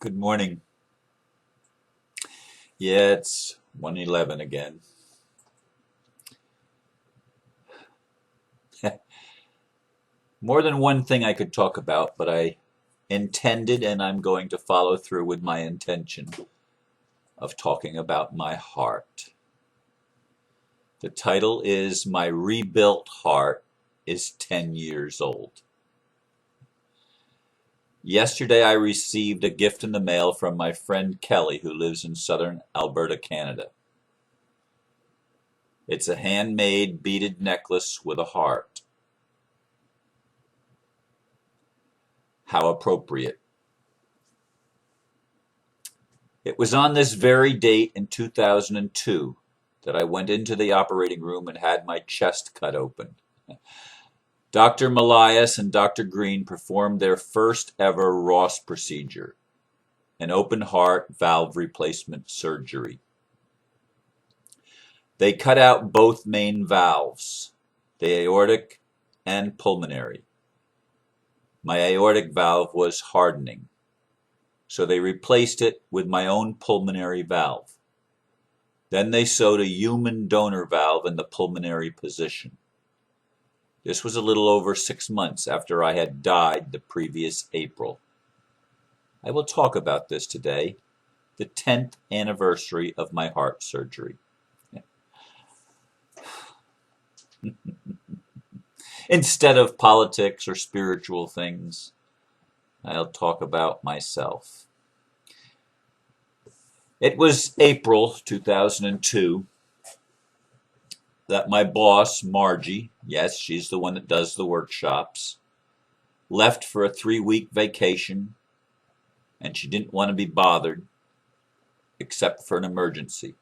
Good morning. Yeah, it's 1:11 again. More than one thing I could talk about, but I intended and I'm going to follow through with my intention of talking about my heart. The title is My Rebuilt Heart is 10 Years Old. Yesterday I received a gift in the mail from my friend Kelly, who lives in southern Alberta, Canada. It's a handmade beaded necklace with a heart. How appropriate. It was on this very date in 2002 that I went into the operating room and had my chest cut open. Dr. Malias and Dr. Green performed their first ever Ross procedure, an open heart valve replacement surgery. They cut out both main valves, the aortic and pulmonary. My aortic valve was hardening, so they replaced it with my own pulmonary valve. Then they sewed a human donor valve in the pulmonary position. This was a little over 6 months after I had died the previous April. I will talk about this today, the 10th anniversary of my heart surgery. Instead of politics or spiritual things, I'll talk about myself. It was April 2002 that my boss, Margie, yes, she's the one that does the workshops, left for a 3-week vacation, and she didn't want to be bothered except for an emergency,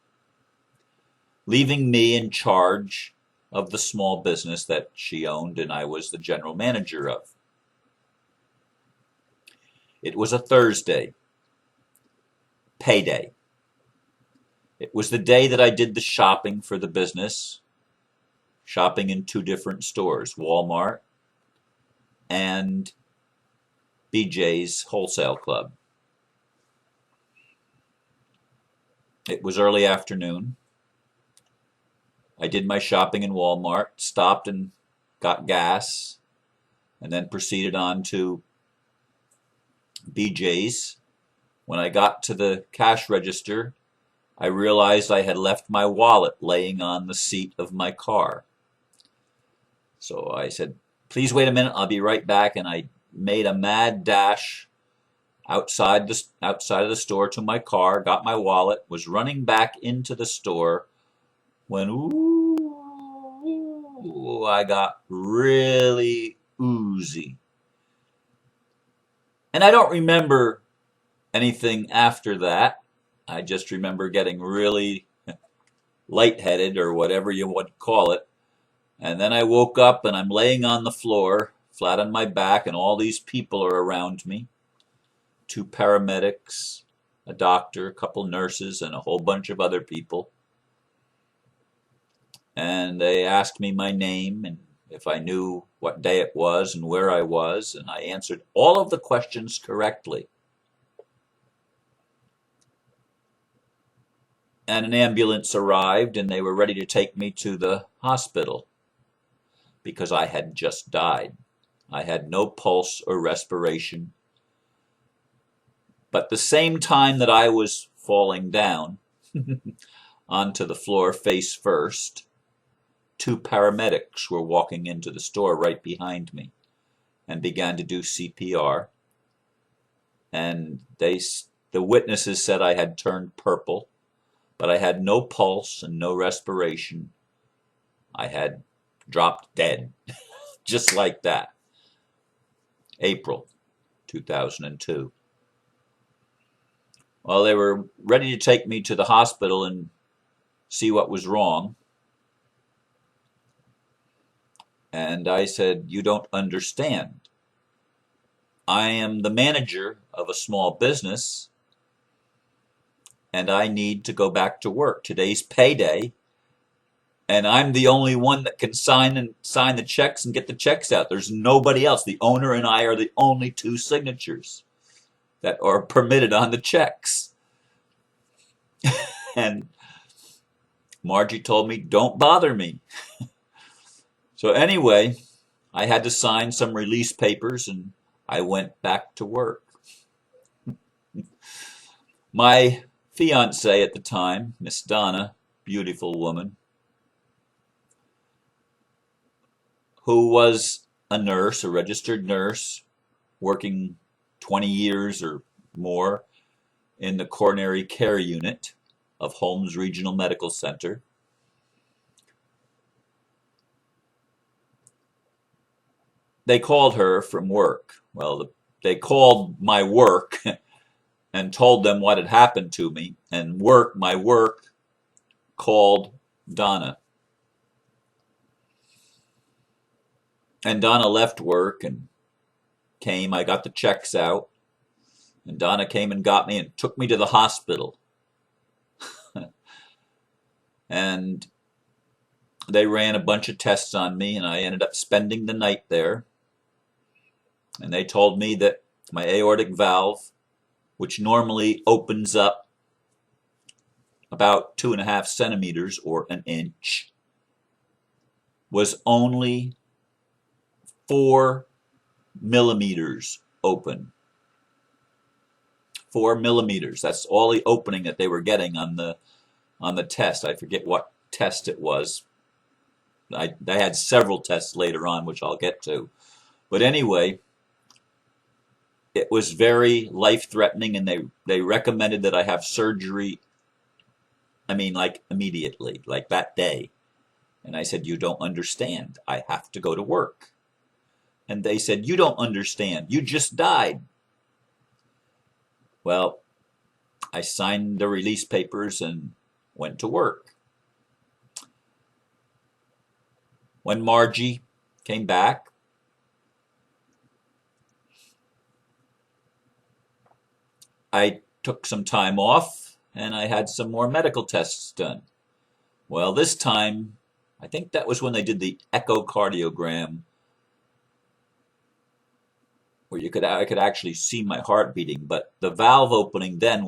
leaving me in charge of the small business that she owned and I was the general manager of. It was a Thursday, payday. It was the day that I did the shopping for the business, shopping in 2 different stores, Walmart and BJ's Wholesale Club. It was early afternoon. I did my shopping in Walmart, stopped and got gas, and then proceeded on to BJ's. When I got to the cash register, I realized I had left my wallet laying on the seat of my car. So I said, please wait a minute, I'll be right back. And I made a mad dash outside of the store to my car, got my wallet, was running back into the store when, I got really oozy. And I don't remember anything after that. I just remember getting really lightheaded or whatever you would call it. And then I woke up and I'm laying on the floor, flat on my back, and all these people are around me. 2 paramedics, a doctor, a couple nurses, and a whole bunch of other people. And they asked me my name and if I knew what day it was and where I was, and I answered all of the questions correctly. And an ambulance arrived and they were ready to take me to the hospital because I had just died. I had no pulse or respiration. But the same time that I was falling down onto the floor face first, 2 paramedics were walking into the store right behind me and began to do CPR. And the witnesses said I had turned purple, but I had no pulse and no respiration. I had dropped dead, just like that. April 2002. Well, they were ready to take me to the hospital and see what was wrong. And I said, you don't understand. I am the manager of a small business and I need to go back to work. Today's payday and I'm the only one that can sign the checks and get the checks out. There's nobody else. The owner and I are the only 2 signatures. that are permitted on the checks. And Margie told me, don't bother me. So anyway, I had to sign some release papers and I went back to work. My fiance at the time, Miss Donna, beautiful woman, who was a nurse, a registered nurse, working 20 years or more in the coronary care unit of Holmes Regional Medical Center. They called her from work. Well, they called my work and told them what had happened to me, and my work called Donna. And Donna left work and came. I got the checks out, and Donna came and got me and took me to the hospital. And they ran a bunch of tests on me, and I ended up spending the night there. And they told me that my aortic valve, which normally opens up about 2.5 centimeters or an inch, was only 4 millimeters open. 4 millimeters. That's all the opening that they were getting on the test. I forget what test it was. I had several tests later on, which I'll get to. But anyway, it was very life-threatening, and they recommended that I have surgery, like immediately, like that day. And I said, you don't understand. I have to go to work. And they said, you don't understand. You just died. Well, I signed the release papers and went to work. When Margie came back, I took some time off and I had some more medical tests done. Well, this time, I think that was when they did the echocardiogram, where I could actually see my heart beating, but the valve opening then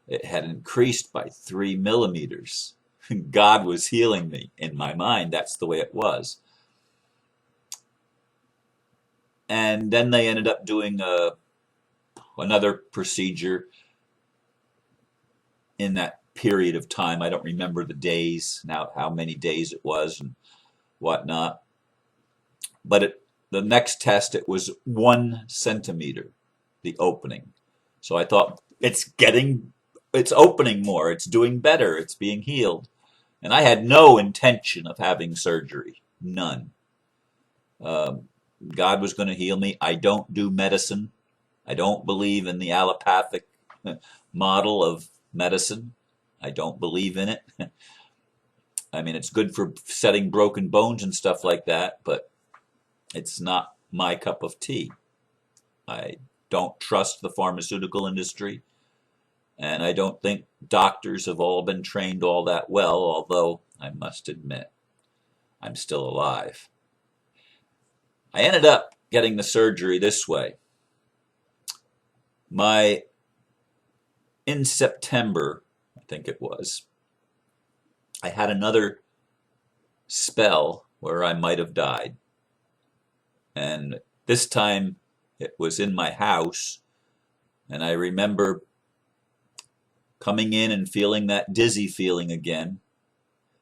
it had increased by 3 millimeters. God was healing me. In my mind, that's the way it was. And then they ended up doing another procedure in that period of time. I don't remember the days now, how many days it was and whatnot. But the next test, it was 1 centimeter, the opening. So I thought, it's opening more, it's doing better, it's being healed. And I had no intention of having surgery, none. God was going to heal me. I don't do medicine. I don't believe in the allopathic model of medicine. I don't believe in it. It's good for setting broken bones and stuff like that, but it's not my cup of tea. I don't trust the pharmaceutical industry, and I don't think doctors have all been trained all that well, although I must admit, I'm still alive. I ended up getting the surgery this way. In September, I think it was, I had another spell where I might have died. And this time it was in my house, and I remember coming in and feeling that dizzy feeling again.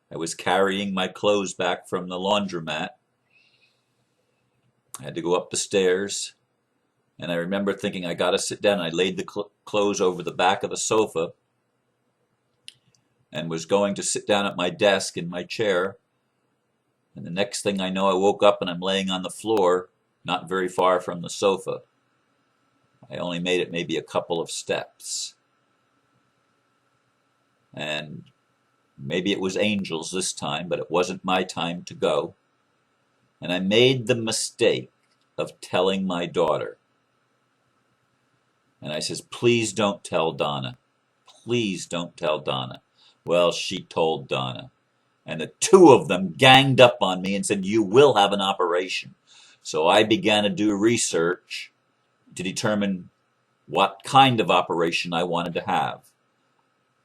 I was carrying my clothes back from the laundromat. I had to go up the stairs, and I remember thinking, I gotta sit down. I laid the clothes over the back of the sofa and was going to sit down at my desk in my chair. And the next thing I know, I woke up and I'm laying on the floor, not very far from the sofa. I only made it maybe a couple of steps. And maybe it was angels this time, but it wasn't my time to go. And I made the mistake of telling my daughter. And I says, please don't tell Donna. Please don't tell Donna. Well, she told Donna. And the two of them ganged up on me and said, you will have an operation. So I began to do research to determine what kind of operation I wanted to have.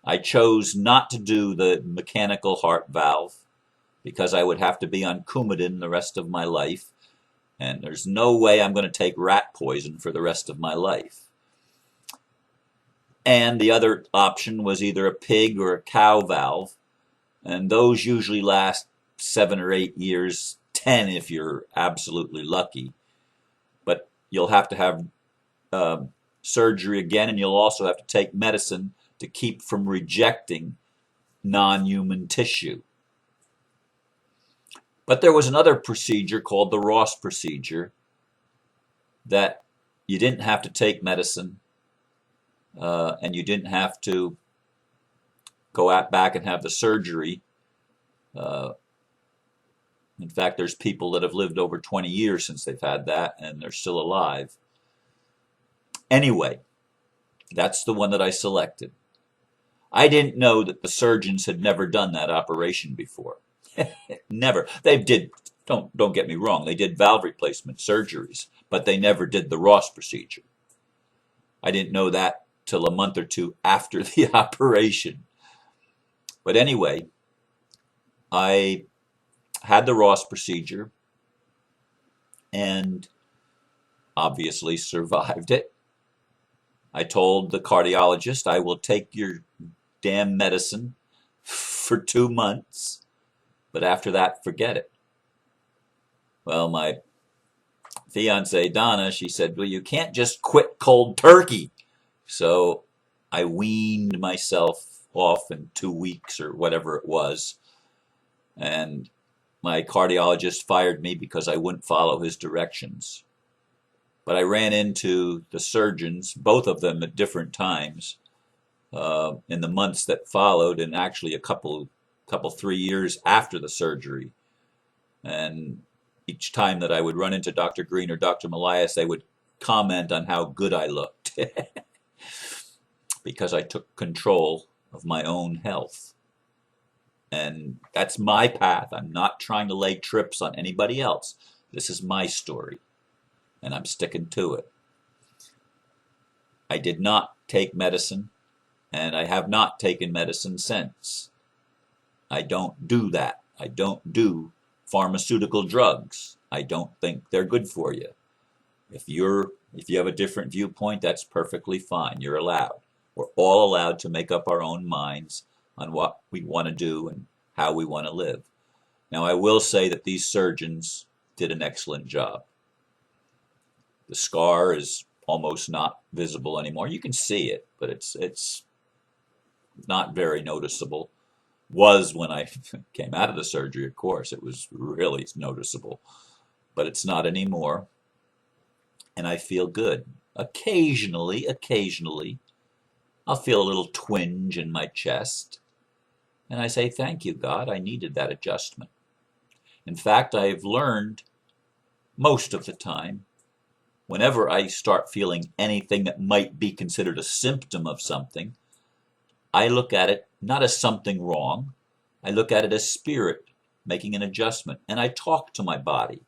I chose not to do the mechanical heart valve because I would have to be on Coumadin the rest of my life, and there's no way I'm going to take rat poison for the rest of my life. And the other option was either a pig or a cow valve, and those usually last 7 or 8 years, 10 if you're absolutely lucky. But you'll have to have surgery again, and you'll also have to take medicine to keep from rejecting non-human tissue. But there was another procedure called the Ross procedure that you didn't have to take medicine, and you didn't have to go back and have the surgery. In fact, there's people that have lived over 20 years since they've had that, and they're still alive. Anyway, that's the one that I selected. I didn't know that the surgeons had never done that operation before. Never. They did, don't get me wrong, they did valve replacement surgeries, but they never did the Ross procedure. I didn't know that till a month or two after the operation. But anyway, I had the Ross procedure and obviously survived it. I told the cardiologist, I will take your damn medicine for 2 months, but after that, forget it. Well, my fiancée, Donna, she said, well, you can't just quit cold turkey. So I weaned myself off in 2 weeks or whatever it was. And my cardiologist fired me because I wouldn't follow his directions. But I ran into the surgeons, both of them at different times, in the months that followed, and actually a couple 3 years after the surgery. And each time that I would run into Dr. Green or Dr. Malias, they would comment on how good I looked because I took control of my own health. And that's my path. I'm not trying to lay trips on anybody else. This is my story, and I'm sticking to it. I did not take medicine, and I have not taken medicine since. I don't do that. I don't do pharmaceutical drugs. I don't think they're good for you. If you have a different viewpoint, that's perfectly fine. You're allowed. We're all allowed to make up our own minds on what we want to do and how we want to live. Now, I will say that these surgeons did an excellent job. The scar is almost not visible anymore. You can see it, but it's not very noticeable. Was when I came out of the surgery, of course. It was really noticeable, but it's not anymore. And I feel good. Occasionally, I'll feel a little twinge in my chest. And I say, thank you, God, I needed that adjustment. In fact, I've learned most of the time, whenever I start feeling anything that might be considered a symptom of something, I look at it not as something wrong. I look at it as spirit making an adjustment. And I talk to my body.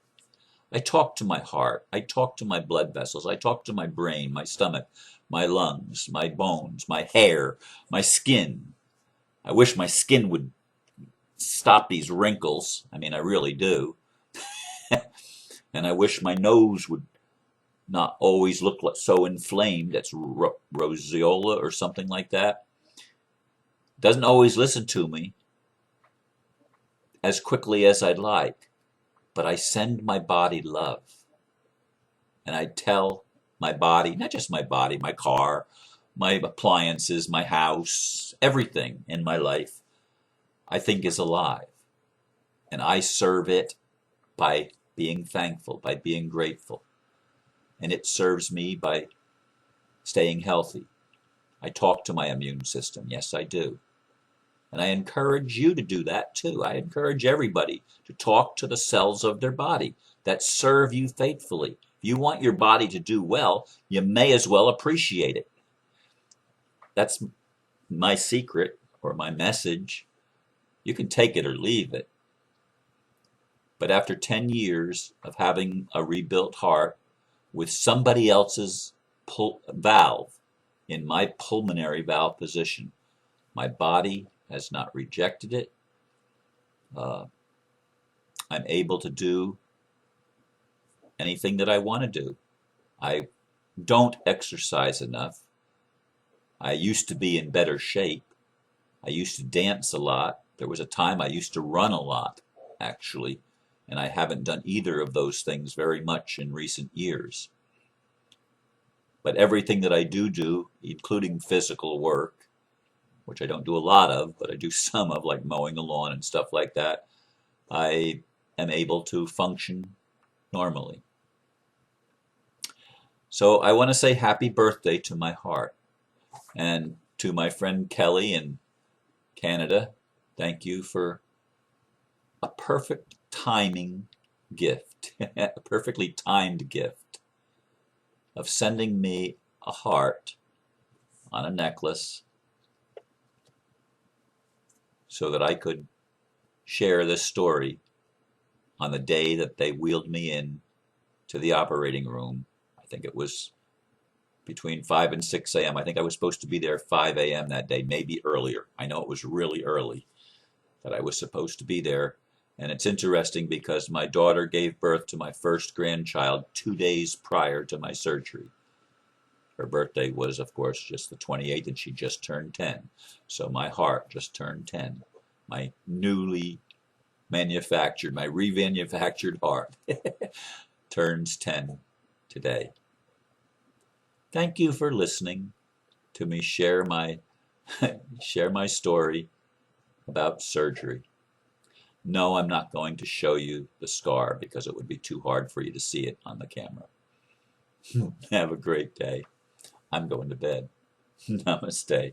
I talk to my heart. I talk to my blood vessels. I talk to my brain, my stomach, my lungs, my bones, my hair, my skin. I wish my skin would stop these wrinkles. I mean, I really do. And I wish my nose would not always look so inflamed. That's roseola or something like that. Doesn't always listen to me as quickly as I'd like, but I send my body love. And I tell my body, not just my body, my car, my appliances, my house, everything in my life, I think is alive. And I serve it by being thankful, by being grateful. And it serves me by staying healthy. I talk to my immune system. Yes, I do. And I encourage you to do that too. I encourage everybody to talk to the cells of their body that serve you faithfully. If you want your body to do well, you may as well appreciate it. That's my secret or my message. You can take it or leave it. But after 10 years of having a rebuilt heart with somebody else's valve, in my pulmonary valve position. My body has not rejected it. I'm able to do anything that I want to do. I don't exercise enough. I used to be in better shape. I used to dance a lot. There was a time I used to run a lot, actually, and I haven't done either of those things very much in recent years. But everything that I do, including physical work, which I don't do a lot of, but I do some of, like mowing the lawn and stuff like that, I am able to function normally. So I want to say happy birthday to my heart. And to my friend Kelly in Canada, thank you for a perfect timing gift, a perfectly timed gift of sending me a heart on a necklace so that I could share this story on the day that they wheeled me in to the operating room. I think it was between 5 and 6 a.m. I think I was supposed to be there 5 a.m. that day, maybe earlier. I know it was really early that I was supposed to be there. And it's interesting because my daughter gave birth to my first grandchild 2 days prior to my surgery. Her birthday was, of course, just the 28th, and she just turned 10. So my heart just turned 10. My newly manufactured, my remanufactured heart turns 10 today. Thank you for listening to me share my story about surgery. No, I'm not going to show you the scar because it would be too hard for you to see it on the camera. Have a great day. I'm going to bed. Namaste.